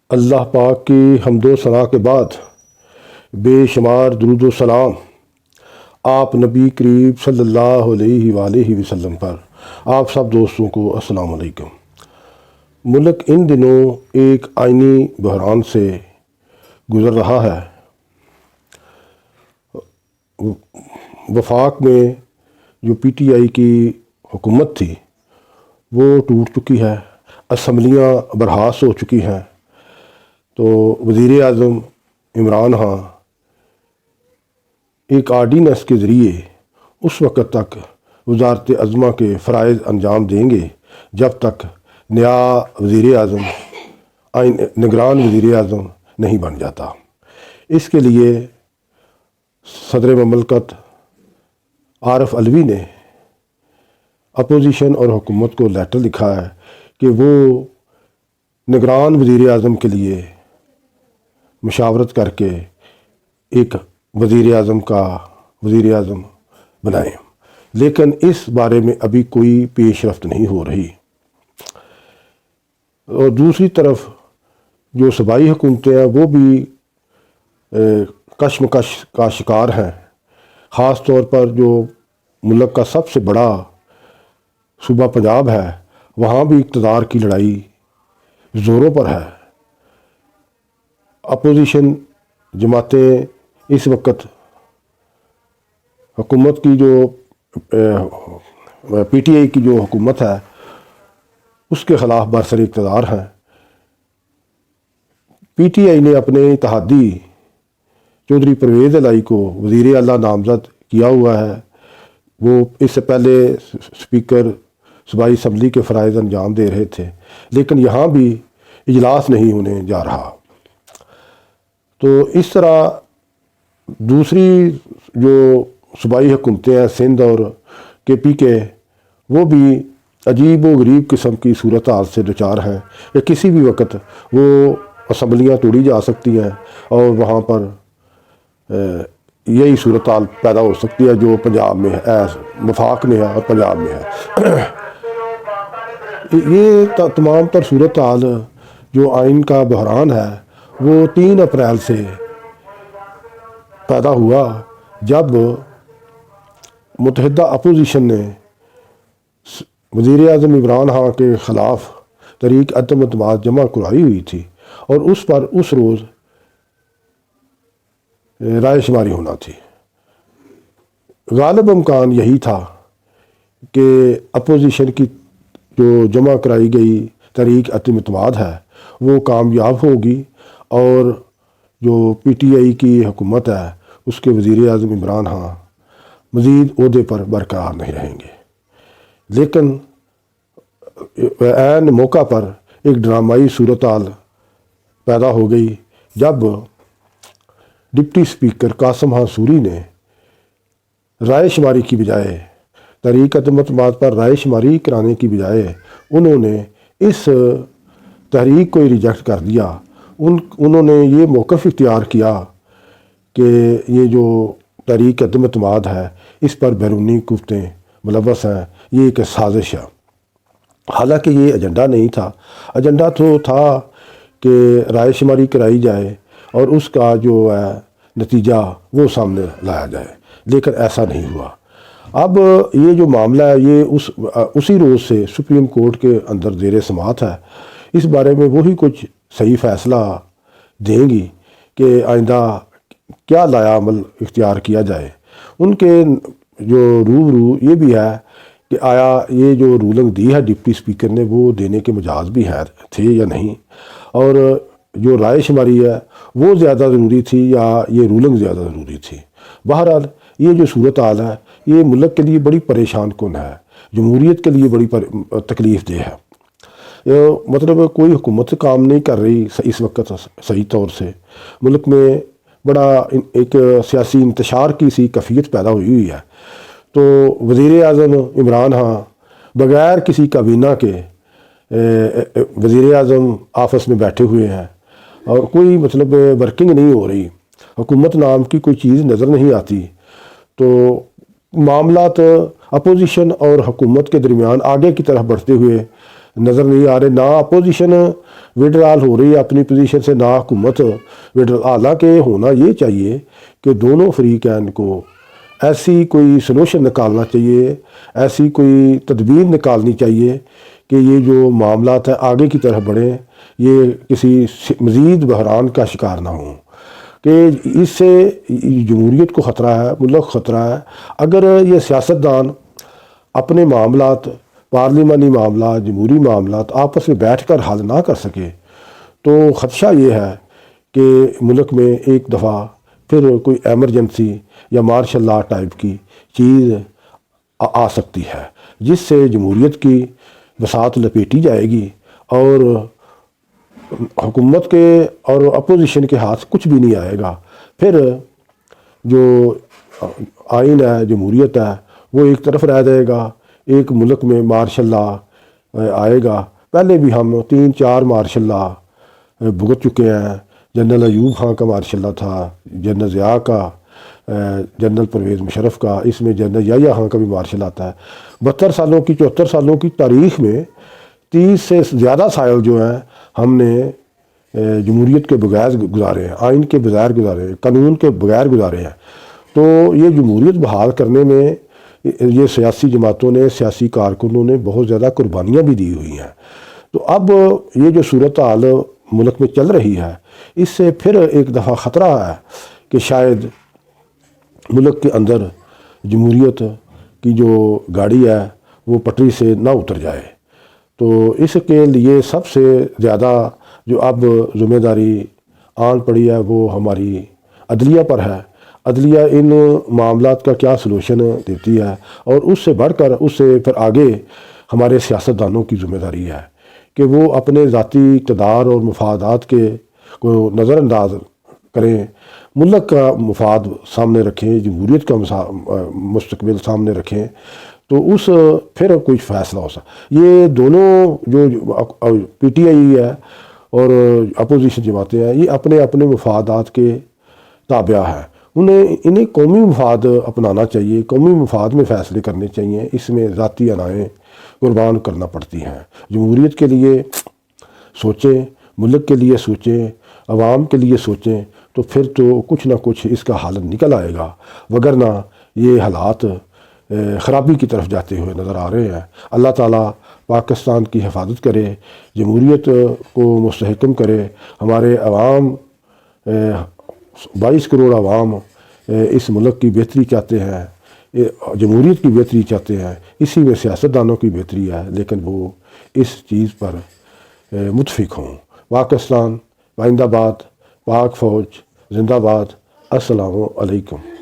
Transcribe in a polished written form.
اللہ پاک کی حمد و ثنا کے بعد بے شمار درود و سلام آپ نبی کریم صلی اللہ علیہ وآلہ وسلم پر۔ آپ سب دوستوں کو السلام علیکم۔ ملک ان دنوں ایک آئینی بحران سے گزر رہا ہے۔ وفاق میں جو پی ٹی آئی کی حکومت تھی وہ ٹوٹ چکی ہے، اسمبلیاں برحاست ہو چکی ہیں، تو وزیر اعظم عمران خان ایک آرڈیننس کے ذریعے اس وقت تک وزارت عظمیٰ کے فرائض انجام دیں گے جب تک نیا وزیر اعظم نگران وزیر اعظم نہیں بن جاتا۔ اس کے لیے صدر مملکت عارف علوی نے اپوزیشن اور حکومت کو لیٹر لکھا ہے کہ وہ نگران وزیر اعظم کے لیے مشاورت کر کے ایک وزیر اعظم بنائیں، لیکن اس بارے میں ابھی کوئی پیش رفت نہیں ہو رہی۔ اور دوسری طرف جو صوبائی حکومتیں ہیں وہ بھی کشمکش کا شکار ہیں، خاص طور پر جو ملک کا سب سے بڑا صوبہ پنجاب ہے، وہاں بھی اقتدار کی لڑائی زوروں پر ہے۔ اپوزیشن جماعتیں اس وقت حکومت کی جو پی ٹی آئی کی جو حکومت ہے اس کے خلاف برسر اقتدار ہیں۔ پی ٹی آئی نے اپنے اتحادی چودھری پرویز الہی کو وزیر اعلیٰ نامزد کیا ہوا ہے۔ وہ اس سے پہلے اسپیکر صوبائی اسمبلی کے فرائض انجام دے رہے تھے، لیکن یہاں بھی اجلاس نہیں ہونے جا رہا۔ تو اس طرح دوسری جو صوبائی حکومتیں ہیں سندھ اور کے پی کے، وہ بھی عجیب و غریب قسم کی صورتحال سے دوچار ہیں کہ کسی بھی وقت وہ اسمبلیاں توڑی جا سکتی ہیں اور وہاں پر یہی صورتحال پیدا ہو سکتی ہے جو پنجاب میں ہے، وفاق میں ہے اور پنجاب میں ہے۔ یہ تمام تر صورتحال جو آئین کا بحران ہے وہ 3 اپریل سے پیدا ہوا، جب متحدہ اپوزیشن نے وزیر اعظم عمران خان کے خلاف تحریک عدم اعتماد جمع کرائی ہوئی تھی اور اس پر اس روز رائے شماری ہونا تھی۔ غالب امکان یہی تھا کہ اپوزیشن کی جو جمع کرائی گئی تحریک عدم اعتماد ہے وہ کامیاب ہوگی اور جو پی ٹی آئی کی حکومت ہے اس کے وزیر اعظم عمران خان مزید عہدے پر برقرار نہیں رہیں گے۔ لیکن عین موقع پر ایک ڈرامائی صورتحال پیدا ہو گئی جب deputy speaker Qasim Khan sorry نے رائے شماری کی بجائے تحریک عدم اعتماد پر رائے شماری کرانے کی بجائے انہوں نے اس تحریک کو ریجیکٹ کر دیا۔ انہوں نے یہ موقف اختیار کیا کہ یہ جو تحریک عدم اعتماد ہے اس پر بیرونی قوتیں ملوث ہیں، یہ ایک سازش ہے۔ حالانکہ یہ ایجنڈا نہیں تھا، ایجنڈا تو تھا کہ رائے شماری کرائی جائے اور اس کا جو ہے نتیجہ وہ سامنے لایا جائے، لیکن ایسا نہیں ہوا۔ اب یہ جو معاملہ ہے یہ اسی روز سے سپریم کورٹ کے اندر زیر سماعت ہے۔ اس بارے میں وہی کچھ صحیح فیصلہ دیں گی کہ آئندہ کیا لایا عمل اختیار کیا جائے۔ ان کے جو روبرو یہ بھی ہے کہ آیا یہ جو رولنگ دی ہے ڈپٹی اسپیکر نے وہ دینے کے مجاز بھی ہے تھے یا نہیں، اور جو رائے شماری ہے وہ زیادہ ضروری تھی یا یہ رولنگ زیادہ ضروری تھی۔ بہرحال یہ جو صورتحال ہے یہ ملک کے لیے بڑی پریشان کن ہے، جمہوریت کے لیے بڑی تکلیف دہ ہے۔ مطلب کوئی حکومت کام نہیں کر رہی اس وقت صحیح طور سے، ملک میں بڑا ایک سیاسی انتشار کی سی کیفیت پیدا ہوئی ہے۔ تو وزیر اعظم عمران خان بغیر کسی کابینہ کے وزیر اعظم آفس میں بیٹھے ہوئے ہیں اور کوئی مطلب ورکنگ نہیں ہو رہی، حکومت نام کی کوئی چیز نظر نہیں آتی۔ تو معاملات اپوزیشن اور حکومت کے درمیان آگے کی طرف بڑھتے ہوئے نظر نہیں آ رہے، نہ اپوزیشن وڈرال ہو رہی ہے اپنی پوزیشن سے، نہ حکومت وڈرال۔ حالانکہ ہونا یہ چاہیے کہ دونوں فریقین کو ایسی کوئی سلوشن نکالنا چاہیے، ایسی کوئی تدبیر نکالنی چاہیے کہ یہ جو معاملات ہیں آگے کی طرف بڑھیں، یہ کسی مزید بحران کا شکار نہ ہوں، کہ اس سے جمہوریت کو خطرہ ہے، ملک خطرہ ہے۔ اگر یہ سیاستدان اپنے معاملات، پارلیمانی معاملات، جمہوری معاملات آپس میں بیٹھ کر حل نہ کر سکے تو خدشہ یہ ہے کہ ملک میں ایک دفعہ پھر کوئی ایمرجنسی یا مارشل لا ٹائپ کی چیز آ سکتی ہے، جس سے جمہوریت کی بساط لپیٹی جائے گی اور حکومت کے اور اپوزیشن کے ہاتھ کچھ بھی نہیں آئے گا۔ پھر جو آئین ہے، جمہوریت ہے، وہ ایک طرف رہ جائے گا، ایک ملک میں مارشل لا آئے گا۔ پہلے بھی ہم 3-4 مارشل لا بھگت چکے ہیں۔ جنرل ایوب خان کا مارشل لا تھا، جنرل ضیاء کا، جنرل پرویز مشرف کا، اس میں جنرل یحییٰ خان کا بھی مارشل آتا ہے۔ 72 سالوں کی 74 سالوں کی تاریخ میں 30 سے زیادہ سال جو ہیں ہم نے جمہوریت کے بغیر گزارے ہیں، آئین کے بغیر گزارے ہیں، قانون کے بغیر گزارے ہیں۔ تو یہ جمہوریت بحال کرنے میں یہ سیاسی جماعتوں نے، سیاسی کارکنوں نے بہت زیادہ قربانیاں بھی دی ہوئی ہیں۔ تو اب یہ جو صورتحال ملک میں چل رہی ہے، اس سے پھر ایک دفعہ خطرہ ہے کہ شاید ملک کے اندر جمہوریت کی جو گاڑی ہے وہ پٹری سے نہ اتر جائے۔ تو اس کے لیے سب سے زیادہ جو اب ذمہ داری آن پڑی ہے وہ ہماری عدلیہ پر ہے۔ عدلیہ ان معاملات کا کیا سلوشن دیتی ہے، اور اس سے بڑھ کر اس سے پھر آگے ہمارے سیاستدانوں کی ذمہ داری ہے کہ وہ اپنے ذاتی اقتدار اور مفادات کے کو نظر انداز کریں، ملک کا مفاد سامنے رکھیں، جمہوریت کا مستقبل سامنے رکھیں، تو اس پھر کوئی فیصلہ ہو سکتا۔ یہ دونوں جو پی ٹی آئی ہے اور اپوزیشن جماعتیں ہیں، یہ اپنے اپنے مفادات کے تابع ہیں۔ انہیں قومی مفاد اپنانا چاہیے، قومی مفاد میں فیصلے کرنے چاہیے، اس میں ذاتی انائیں قربان کرنا پڑتی ہیں۔ جمہوریت کے لیے سوچیں، ملک کے لیے سوچیں، عوام کے لیے سوچیں، تو پھر تو کچھ نہ کچھ اس کا حل نکل آئے گا، وگرنہ یہ حالات خرابی کی طرف جاتے ہوئے نظر آ رہے ہیں۔ اللہ تعالیٰ پاکستان کی حفاظت کرے، جمہوریت کو مستحکم کرے۔ ہمارے عوام 22 کروڑ عوام اس ملک کی بہتری چاہتے ہیں، جمہوریت کی بہتری چاہتے ہیں، اسی میں سیاستدانوں کی بہتری ہے، لیکن وہ اس چیز پر متفق ہوں۔ پاکستان زندہ باد، پاک فوج زندہ باد۔ السلام علیکم۔